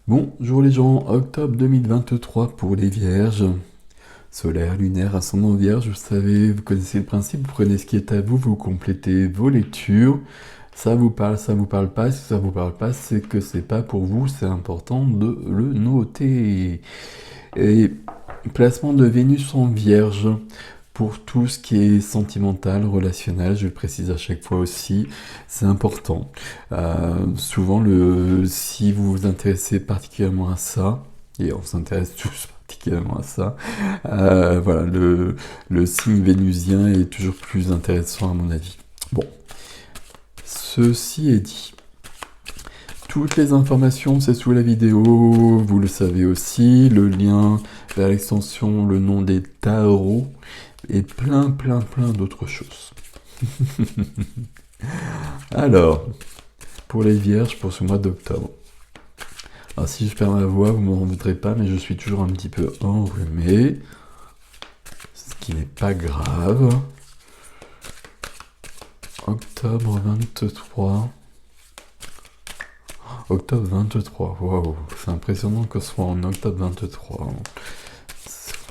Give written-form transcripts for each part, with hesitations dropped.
Bonjour les gens, octobre 2023 pour les vierges. Solaire, lunaire, ascendant vierge, vous savez, vous connaissez le principe, vous prenez ce qui est à vous, vous complétez vos lectures. Ça vous parle pas, si ça vous parle pas, c'est que c'est pas pour vous, c'est important de le noter. Et placement de Vénus en vierge. Pour tout ce qui est sentimental, relationnel, je le précise à chaque fois aussi, c'est important. Souvent, si vous vous intéressez particulièrement à ça, et on s'intéresse tous particulièrement à ça, voilà, le signe vénusien est toujours plus intéressant à mon avis. Bon, ceci est dit. Toutes les informations, c'est sous la vidéo, vous le savez aussi, le lien vers l'extension, le nom des tarots, et plein d'autres choses. Alors, pour les vierges, pour ce mois d'octobre. Alors si je perds ma voix, vous ne m'en voudrez pas, mais je suis toujours un petit peu enrhumé, ce qui n'est pas grave. Octobre 23. Octobre 23, waouh, c'est impressionnant que ce soit en octobre 23.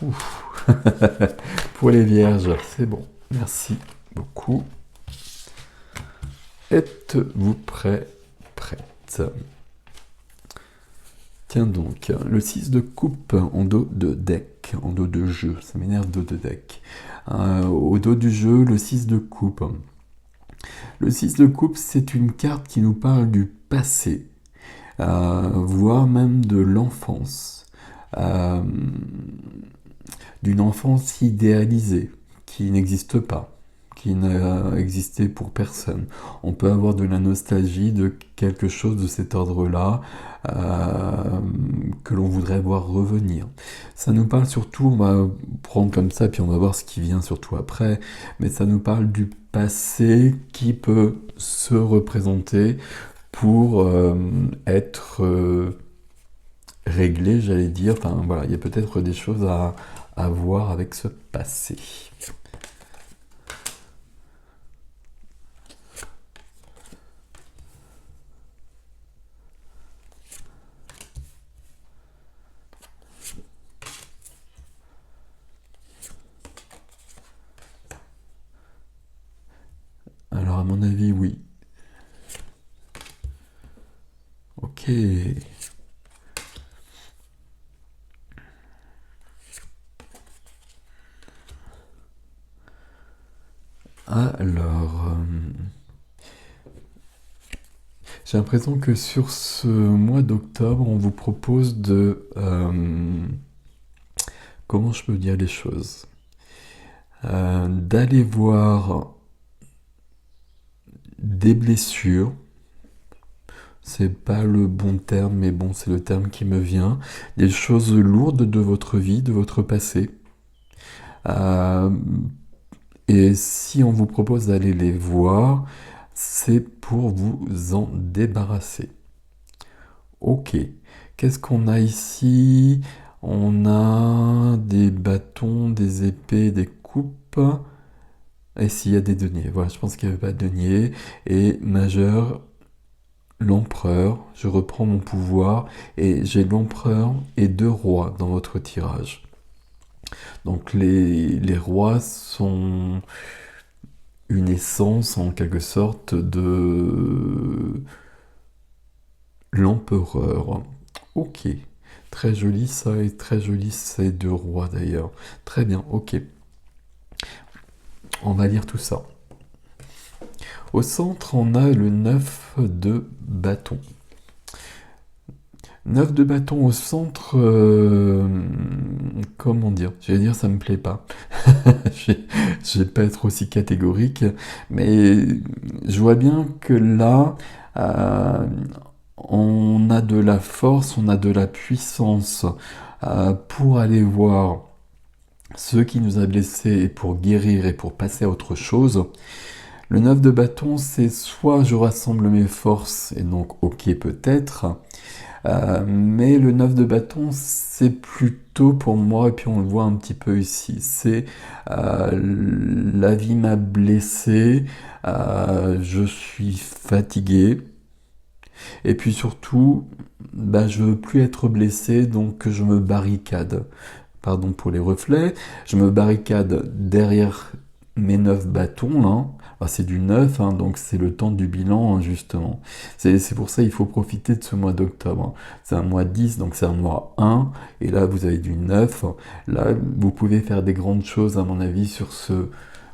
Ouf. Pour les vierges, c'est bon. Merci beaucoup. Êtes-vous prêts, prête? Tiens donc, le 6 de coupe en dos de deck, en dos de jeu, ça m'énerve dos de deck. Au dos du jeu, le 6 de coupe. Le 6 de coupe, c'est une carte qui nous parle du passé, voire même de l'enfance. Euh, d'une enfance idéalisée, qui n'existe pas, qui n'a existé pour personne. On peut avoir de la nostalgie de quelque chose de cet ordre-là que l'on voudrait voir revenir. Ça nous parle surtout, on va prendre comme ça, puis on va voir ce qui vient surtout après, mais ça nous parle du passé qui peut se représenter pour être réglé, j'allais dire. Enfin voilà, il y a peut-être des choses à voir avec ce passé. Alors à mon avis, oui. Ok. Alors, j'ai l'impression que sur ce mois d'octobre, on vous propose de... comment je peux dire les choses? D'aller voir des blessures. C'est pas le bon terme, mais bon, c'est le terme qui me vient. Des choses lourdes de votre vie, de votre passé. Euh, et si on vous propose d'aller les voir, c'est pour vous en débarrasser. Ok. Qu'est-ce qu'on a ici? On a des bâtons, des épées, des coupes. Et s'il y a des deniers. Voilà, je pense qu'il n'y avait pas de deniers. Et majeur, l'empereur. Je reprends mon pouvoir. Et j'ai l'empereur et 2 rois dans votre tirage. Donc les rois sont une essence en quelque sorte de l'empereur. Ok, très joli ça et très joli ces 2 rois d'ailleurs. Très bien, ok. On va lire tout ça. Au centre, on a le 9 de bâton. 9 de bâton au centre, comment dire? J'allais dire ça me plaît pas. Je vais pas être aussi catégorique, mais je vois bien que là, euh, on a de la force, on a de la puissance pour aller voir ce qui nous a blessés et pour guérir et pour passer à autre chose. Le 9 de bâton, c'est soit je rassemble mes forces et donc ok peut-être, mais le 9 de bâton, c'est plutôt pour moi, et puis on le voit un petit peu ici, c'est la vie m'a blessé, je suis fatigué, Et puis surtout, je veux plus être blessé, donc je me barricade. Pardon pour les reflets. Je me barricade derrière mes 9 bâtons, là. C'est du 9, hein, donc c'est le temps du bilan, hein, justement. C'est pour ça qu'il faut profiter de ce mois d'octobre, hein. C'est un mois 10, donc c'est un mois 1, et là vous avez du 9. Là, vous pouvez faire des grandes choses, à mon avis, sur ce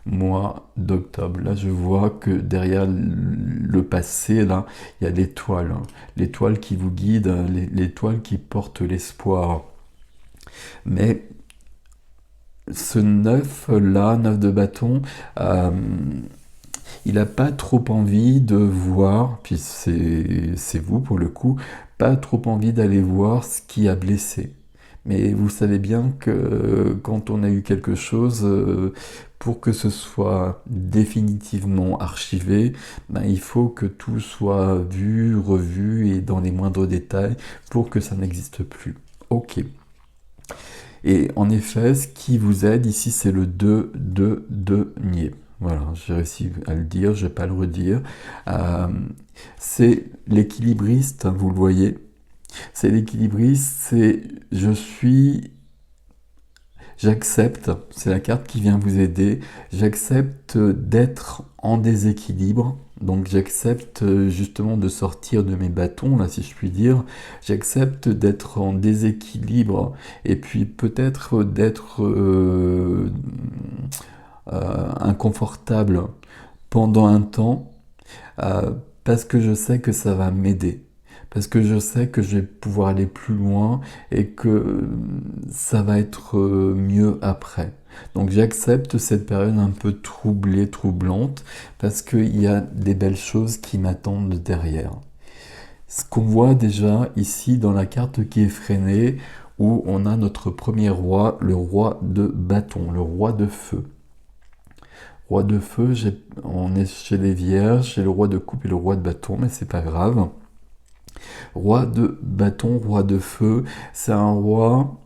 mois d'octobre. Là, je vois que derrière le passé, là, il y a l'étoile, hein. L'étoile qui vous guide, l'étoile qui porte l'espoir. Mais ce 9 là, 9 de bâton, euh, il n'a pas trop envie de voir, puis c'est vous pour le coup, pas trop envie d'aller voir ce qui a blessé. Mais vous savez bien que quand on a eu quelque chose, pour que ce soit définitivement archivé, il faut que tout soit vu, revu et dans les moindres détails pour que ça n'existe plus. Ok. Et en effet, ce qui vous aide ici, c'est le 2 de denier. Voilà, j'ai réussi à le dire, je ne vais pas le redire. C'est l'équilibriste, hein, vous le voyez. C'est l'équilibriste, c'est je suis, j'accepte, c'est la carte qui vient vous aider, j'accepte d'être en déséquilibre. Donc j'accepte justement de sortir de mes bâtons, là si je puis dire. J'accepte d'être en déséquilibre et puis peut-être d'être inconfortable pendant un temps euh, parce que je sais que ça va m'aider. Parce que je sais que je vais pouvoir aller plus loin et que ça va être mieux après. Donc j'accepte cette période un peu troublée, troublante, parce qu'il y a des belles choses qui m'attendent derrière. Ce qu'on voit déjà ici dans la carte qui est freinée, où on a notre premier roi, le roi de bâton, le roi de feu. Roi de feu, on est chez les vierges, j'ai le roi de coupe et le roi de bâton, mais c'est pas grave. Roi de bâton, roi de feu, c'est un roi,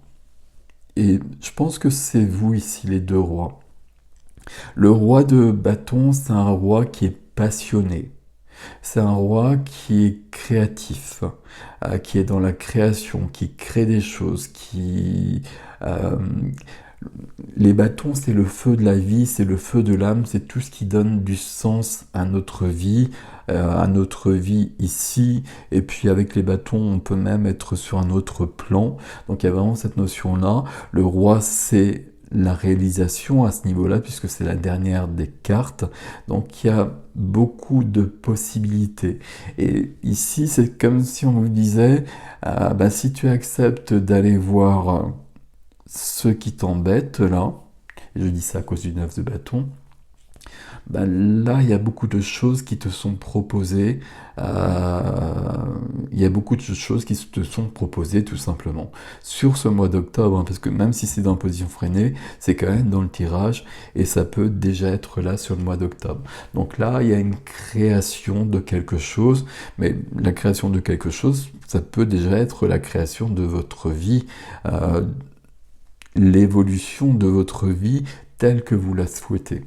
et je pense que c'est vous ici, les deux rois. Le roi de bâton, c'est un roi qui est passionné. C'est un roi qui est créatif, qui est dans la création, qui crée des choses, euh, les bâtons, c'est le feu de la vie, c'est le feu de l'âme, c'est tout ce qui donne du sens à notre vie ici. Et puis avec les bâtons, on peut même être sur un autre plan. Donc il y a vraiment cette notion-là. Le roi, c'est la réalisation à ce niveau-là, puisque c'est la dernière des cartes. Donc il y a beaucoup de possibilités. Et ici, c'est comme si on vous disait, si tu acceptes d'aller voir ce qui t'embête là, et je dis ça à cause du 9 de bâton, là il y a beaucoup de choses qui te sont proposées, il y a beaucoup de choses qui te sont proposées tout simplement sur ce mois d'octobre, hein, parce que même si c'est dans position freinée, c'est quand même dans le tirage et ça peut déjà être là sur le mois d'octobre. Donc là il y a une création de quelque chose, mais la création de quelque chose, ça peut déjà être la création de votre vie, l'évolution de votre vie telle que vous la souhaitez.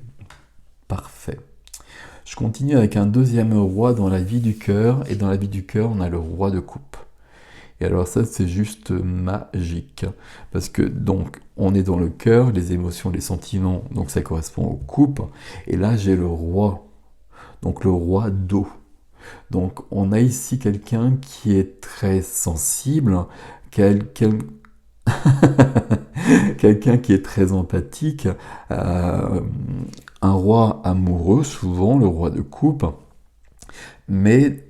Parfait. Je continue avec un deuxième roi dans la vie du cœur, et dans la vie du cœur, on a le roi de coupe. Et alors ça, c'est juste magique, parce que donc, on est dans le cœur, les émotions, les sentiments, donc ça correspond aux coupes, et là, j'ai le roi, donc le roi d'eau. Donc, on a ici quelqu'un qui est très sensible, quelqu'un qui est très empathique, un roi amoureux, souvent le roi de coupe, mais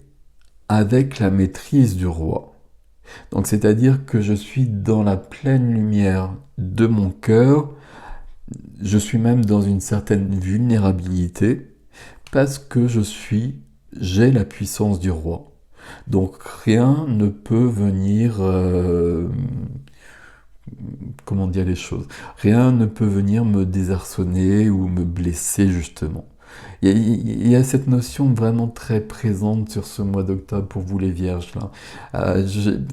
avec la maîtrise du roi. Donc c'est-à-dire que je suis dans la pleine lumière de mon cœur, je suis même dans une certaine vulnérabilité, parce que j'ai la puissance du roi. Donc rien ne peut venir comment dire les choses. Rien ne peut venir me désarçonner ou me blesser justement. Il y a cette notion vraiment très présente sur ce mois d'octobre pour vous les vierges là.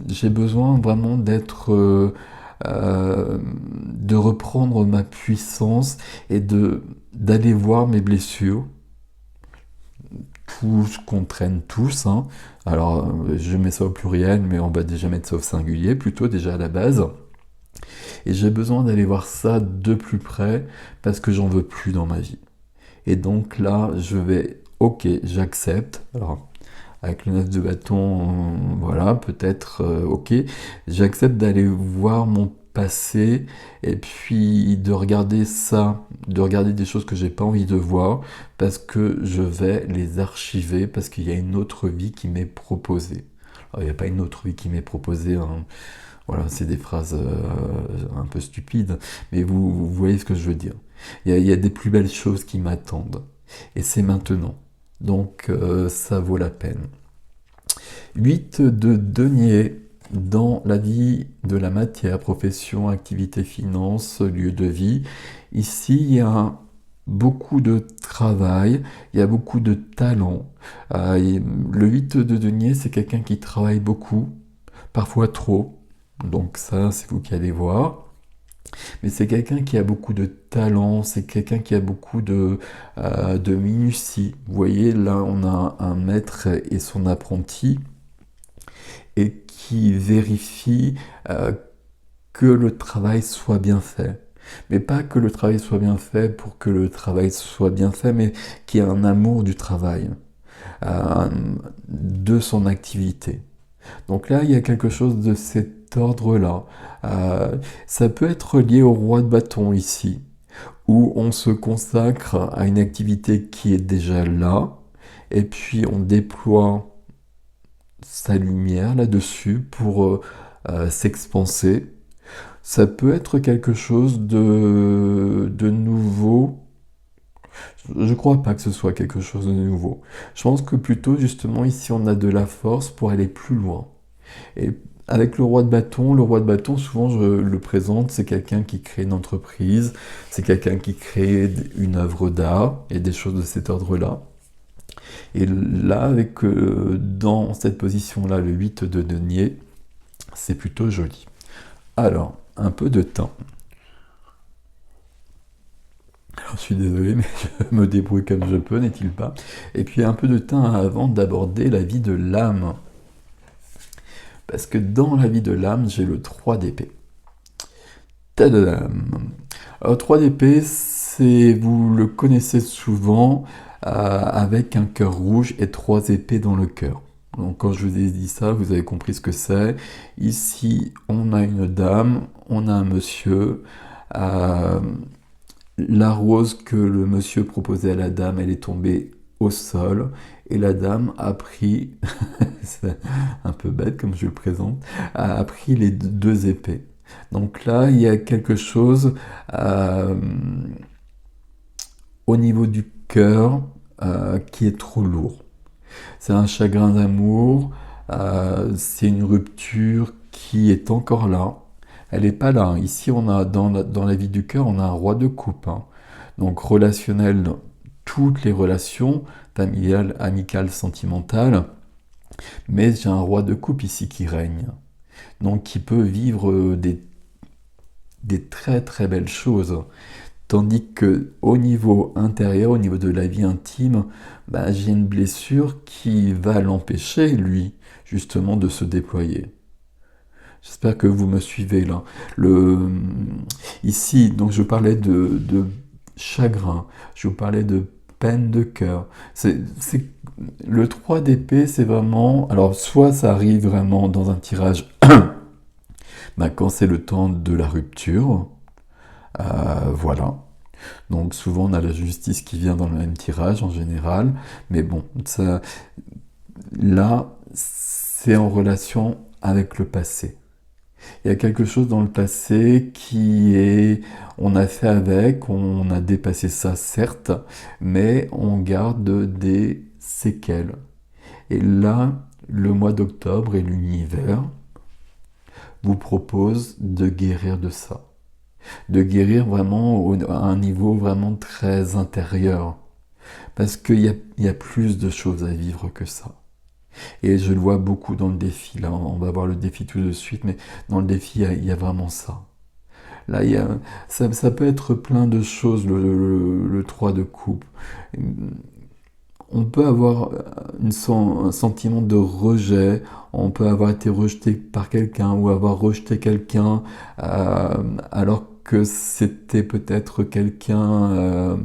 J'ai besoin vraiment de reprendre ma puissance et d'aller voir mes blessures tout ce qu'on traîne tous, hein. Alors, je mets ça au pluriel, mais on va déjà mettre ça au singulier, plutôt déjà à la base. Et j'ai besoin d'aller voir ça de plus près parce que j'en veux plus dans ma vie. Et donc là, je vais, ok, j'accepte. Alors, avec le 9 de bâton, voilà, peut-être, ok, j'accepte d'aller voir mon passé et puis de regarder ça, de regarder des choses que j'ai pas envie de voir parce que je vais les archiver parce qu'il y a une autre vie qui m'est proposée. Alors, il n'y a pas une autre vie qui m'est proposée, hein. Voilà, c'est des phrases un peu stupides, mais vous voyez ce que je veux dire. Il y a des plus belles choses qui m'attendent, et c'est maintenant. Donc ça vaut la peine. 8 de denier dans la vie de la matière, profession, activité, finance, lieu de vie. Ici, il y a beaucoup de travail, il y a beaucoup de talent. Le 8 de denier, c'est quelqu'un qui travaille beaucoup, parfois trop. Donc ça, c'est vous qui allez voir. Mais c'est quelqu'un qui a beaucoup de talent, c'est quelqu'un qui a beaucoup de minutie. Vous voyez, là, on a un maître et son apprenti, et qui vérifie que le travail soit bien fait. Mais pas que le travail soit bien fait pour que le travail soit bien fait, mais qui a un amour du travail, euh, de son activité. Donc là, il y a quelque chose de cet ordre-là. Ça peut être lié au roi de bâton ici, où on se consacre à une activité qui est déjà là, et puis on déploie sa lumière là-dessus pour s'expanser. Ça peut être quelque chose de nouveau. Je ne crois pas que ce soit quelque chose de nouveau. Je pense que plutôt, justement, ici, on a de la force pour aller plus loin. Et avec le roi de bâton, souvent je le présente, c'est quelqu'un qui crée une entreprise, c'est quelqu'un qui crée une œuvre d'art et des choses de cet ordre-là. Et là, avec dans cette position-là, le 8 de denier, c'est plutôt joli. Alors, un peu de temps. Alors, je suis désolé, mais je me débrouille comme je peux, n'est-il pas? Et puis un peu de temps avant d'aborder la vie de l'âme. Parce que dans la vie de l'âme, j'ai le 3 d'épée. Tadadam. Alors 3 d'épée, c'est, vous le connaissez souvent, avec un cœur rouge et 3 épées dans le cœur. Donc quand je vous ai dit ça, vous avez compris ce que c'est. Ici, on a une dame, on a un monsieur. euh, la rose que le monsieur proposait à la dame, elle est tombée au sol. Et la dame a pris, c'est un peu bête comme je le présente, a pris les deux épées. Donc là, il y a quelque chose euh, au niveau du cœur qui est trop lourd. C'est un chagrin d'amour, c'est une rupture qui est encore là. Elle n'est pas là. Ici, on a dans la vie du cœur, on a un roi de coupe, hein. Donc relationnel, toutes les relations, familiales, amicales, sentimentales. Mais j'ai un roi de coupe ici qui règne. Donc qui peut vivre des très très belles choses. Tandis que au niveau intérieur, au niveau de la vie intime, bah, j'ai une blessure qui va l'empêcher, lui, justement, de se déployer. J'espère que vous me suivez là. Ici, donc je parlais de chagrin, je vous parlais de peine de cœur. Le 3 d'épée, c'est vraiment... Alors, soit ça arrive vraiment dans un tirage, bah, quand c'est le temps de la rupture, voilà. Donc souvent on a la justice qui vient dans le même tirage en général, mais bon, ça, là, c'est en relation avec le passé. Il y a quelque chose dans le passé qui est, on a fait avec, on a dépassé ça certes, mais on garde des séquelles. Et là, le mois d'octobre et l'univers vous proposent de guérir de ça. De guérir vraiment à un niveau vraiment très intérieur. Parce qu'il y a plus de choses à vivre que ça. Et je le vois beaucoup dans le défi. Là, on va voir le défi tout de suite, mais dans le défi, il y a vraiment ça. Là, ça peut être plein de choses, le 3 de coupe. on peut avoir un sentiment de rejet, on peut avoir été rejeté par quelqu'un ou avoir rejeté quelqu'un alors que c'était peut-être quelqu'un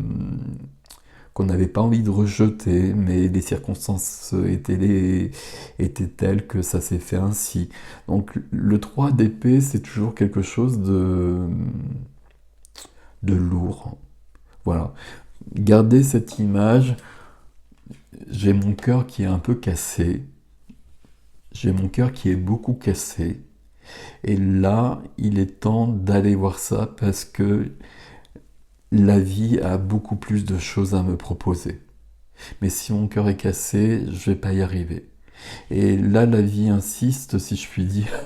qu'on n'avait pas envie de rejeter, mais les circonstances étaient telles que ça s'est fait ainsi. Donc le 3 d'épée, c'est toujours quelque chose de lourd. Voilà. Gardez cette image. J'ai mon cœur qui est un peu cassé. J'ai mon cœur qui est beaucoup cassé. Et là, il est temps d'aller voir ça parce que la vie a beaucoup plus de choses à me proposer. Mais si mon cœur est cassé, je vais pas y arriver. Et là, la vie insiste, si je puis dire,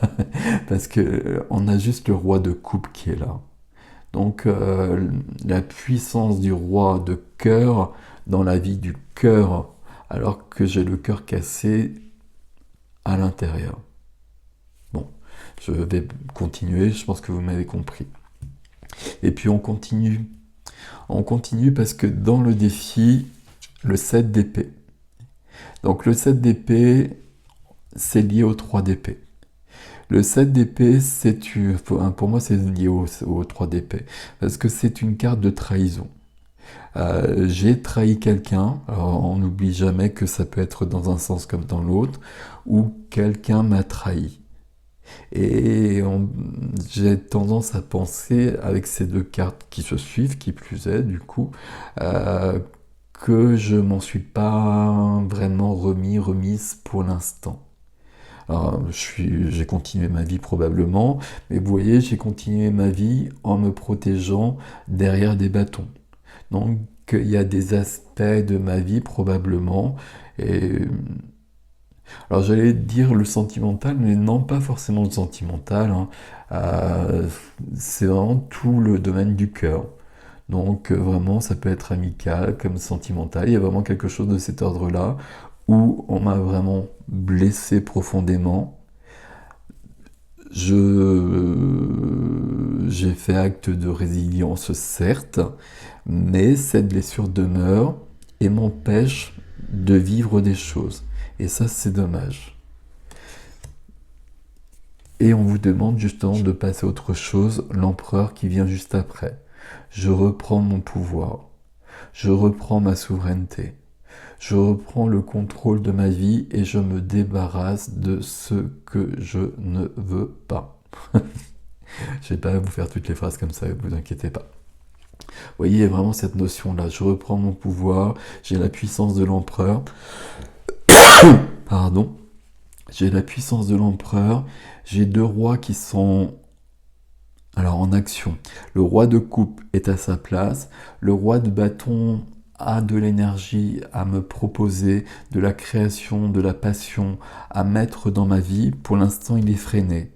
parce que on a juste le roi de coupe qui est là. Donc, la puissance du roi de cœur dans la vie du cœur, alors que j'ai le cœur cassé à l'intérieur. Bon, je vais continuer, je pense que vous m'avez compris. Et puis on continue. On continue parce que dans le défi, le 7 d'épée. Donc le 7 d'épée, c'est lié au 3 d'épée. Le 7 d'épée, pour moi, c'est lié au 3 d'épée. Parce que c'est une carte de trahison. J'ai trahi quelqu'un, alors on n'oublie jamais que ça peut être dans un sens comme dans l'autre, ou quelqu'un m'a trahi. Et j'ai tendance à penser, avec ces deux cartes qui se suivent, qui plus est du coup, que je m'en suis pas vraiment remise pour l'instant. Alors, j'ai continué ma vie probablement, mais vous voyez, j'ai continué ma vie en me protégeant derrière des bâtons. Donc, il y a des aspects de ma vie probablement, et alors j'allais dire le sentimental, mais non pas forcément le sentimental, hein. C'est vraiment tout le domaine du cœur. Donc vraiment ça peut être amical comme sentimental, il y a vraiment quelque chose de cet ordre-là où on m'a vraiment blessé profondément. J'ai fait acte de résilience certes, mais cette blessure demeure et m'empêche de vivre des choses. Et ça, c'est dommage. Et on vous demande justement de passer à autre chose, l'empereur qui vient juste après. Je reprends mon pouvoir. Je reprends ma souveraineté. Je reprends le contrôle de ma vie et je me débarrasse de ce que je ne veux pas. Je vais pas vous faire toutes les phrases comme ça, ne vous inquiétez pas. Vous voyez, il y a vraiment cette notion-là. Je reprends mon pouvoir, j'ai la puissance de l'empereur. Pardon. J'ai la puissance de l'empereur. J'ai deux rois qui sont en action. Le roi de coupe est à sa place. Le roi de bâton a de l'énergie à me proposer, de la création, de la passion à mettre dans ma vie. Pour l'instant, il est freiné.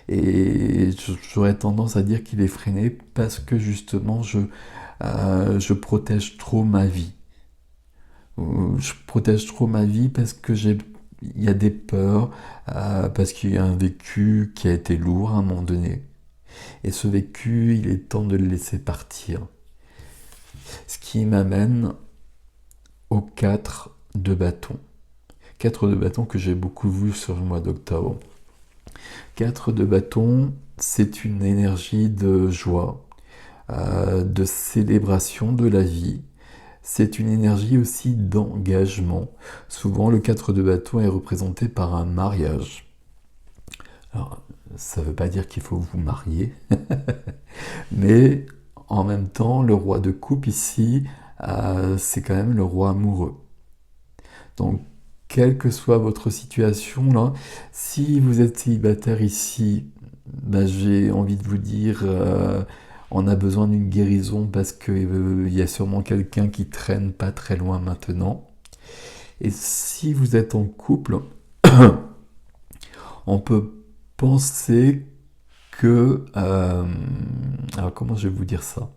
Et j'aurais tendance à dire qu'il est freiné parce que justement, je protège trop ma vie. Je protège trop ma vie parce que il y a des peurs, parce qu'il y a un vécu qui a été lourd à un moment donné. Et ce vécu, il est temps de le laisser partir. Ce qui m'amène aux 4 de bâton. 4 de bâton que j'ai beaucoup vu sur le mois d'octobre. 4 de bâton, c'est une énergie de joie, de célébration de la vie. C'est une énergie aussi d'engagement. Souvent, le 4 de bâton est représenté par un mariage. Alors, ça ne veut pas dire qu'il faut vous marier, mais en même temps, le roi de coupe ici, c'est quand même le roi amoureux. Donc, quelle que soit votre situation, là, si vous êtes célibataire ici, j'ai envie de vous dire, on a besoin d'une guérison parce qu'il y a sûrement quelqu'un qui traîne pas très loin maintenant. Et si vous êtes en couple, on peut penser que... alors comment je vais vous dire ça,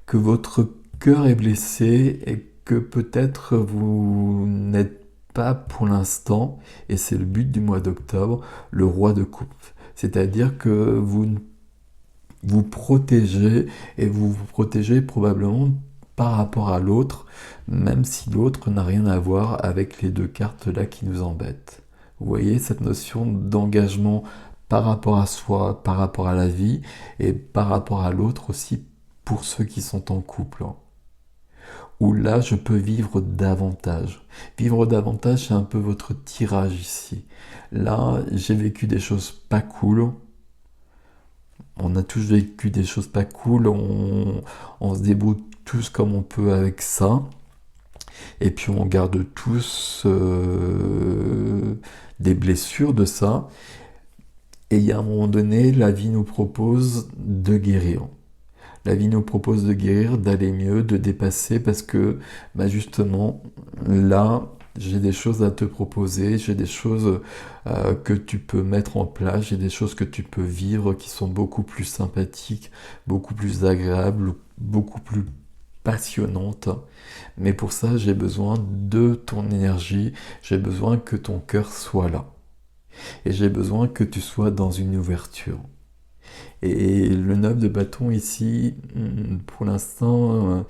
que votre cœur est blessé et que peut-être vous n'êtes pas pour l'instant, et c'est le but du mois d'octobre, le roi de coupe. C'est-à-dire que vous protégez, et vous vous protégez probablement par rapport à l'autre, même si l'autre n'a rien à voir avec les deux cartes là qui nous embêtent. Vous voyez cette notion d'engagement par rapport à soi, par rapport à la vie, et par rapport à l'autre aussi pour ceux qui sont en couple. Où là, je peux vivre davantage. Vivre davantage, c'est un peu votre tirage ici. Là, j'ai vécu des choses pas cool. On a tous vécu des choses pas cool. On se débrouille tous comme on peut avec ça. Et puis on garde tous des blessures de ça. Et il y a un moment donné, la vie nous propose de guérir. La vie nous propose de guérir, d'aller mieux, de dépasser, parce que bah justement, là, j'ai des choses à te proposer, j'ai des choses que tu peux mettre en place, j'ai des choses que tu peux vivre qui sont beaucoup plus sympathiques, beaucoup plus agréables, beaucoup plus passionnantes. Mais pour ça, j'ai besoin de ton énergie, j'ai besoin que ton cœur soit là. Et j'ai besoin que tu sois dans une ouverture. Et le 9 de bâton ici, pour l'instant,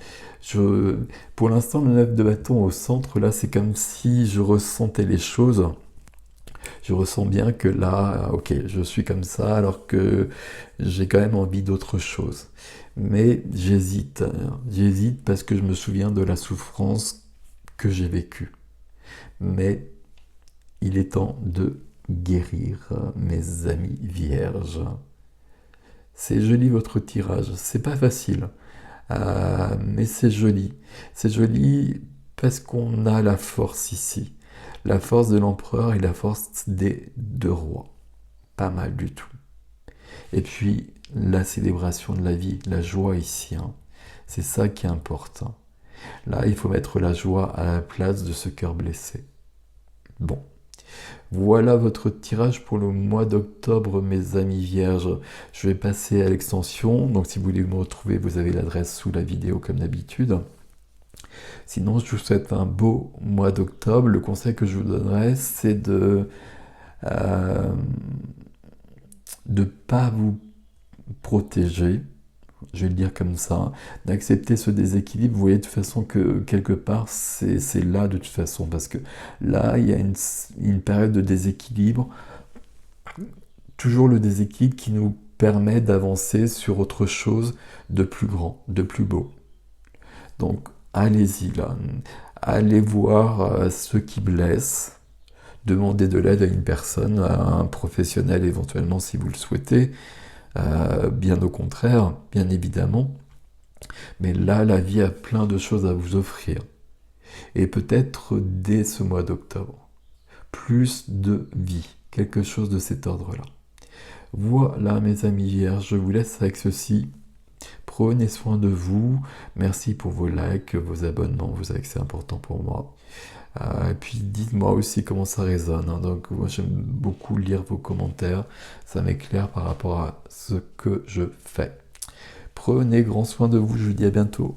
le 9 de bâton au centre, là, c'est comme si je ressentais les choses. Je ressens bien que là, ok, je suis comme ça, alors que j'ai quand même envie d'autre chose. Mais j'hésite, j'hésite parce que je me souviens de la souffrance que j'ai vécue. Mais il est temps de guérir, mes amis vierges. C'est joli votre tirage, c'est pas facile, mais c'est joli. C'est joli parce qu'on a la force ici. La force de l'empereur et la force des deux rois. Pas mal du tout. Et puis, la célébration de la vie, la joie ici, hein. C'est ça qui est important. Là, il faut mettre la joie à la place de ce cœur blessé. Bon. Voilà votre tirage pour le mois d'octobre, mes amis vierges. Je vais passer à l'extension. Donc, si vous voulez me retrouver, vous avez l'adresse sous la vidéo comme d'habitude. Sinon, je vous souhaite un beau mois d'octobre. Le conseil que je vous donnerais, c'est de ne pas vous protéger, je vais le dire comme ça, d'accepter ce déséquilibre. Vous voyez de toute façon que quelque part c'est là de toute façon, parce que là il y a une période de déséquilibre, toujours le déséquilibre qui nous permet d'avancer sur autre chose de plus grand, de plus beau. Donc allez-y là, allez voir ceux qui blessent, demandez de l'aide à une personne, à un professionnel éventuellement si vous le souhaitez. Bien au contraire, bien évidemment. Mais là, la vie a plein de choses à vous offrir. Et peut-être dès ce mois d'octobre, plus de vie, quelque chose de cet ordre-là. Voilà mes amis vierges, je vous laisse avec ceci. Prenez soin de vous. Merci pour vos likes, vos abonnements, vous savez que c'est important pour moi. Et puis dites-moi aussi comment ça résonne, hein. Donc moi j'aime beaucoup lire vos commentaires, ça m'éclaire par rapport à ce que je fais. Prenez grand soin de vous, je vous dis à bientôt.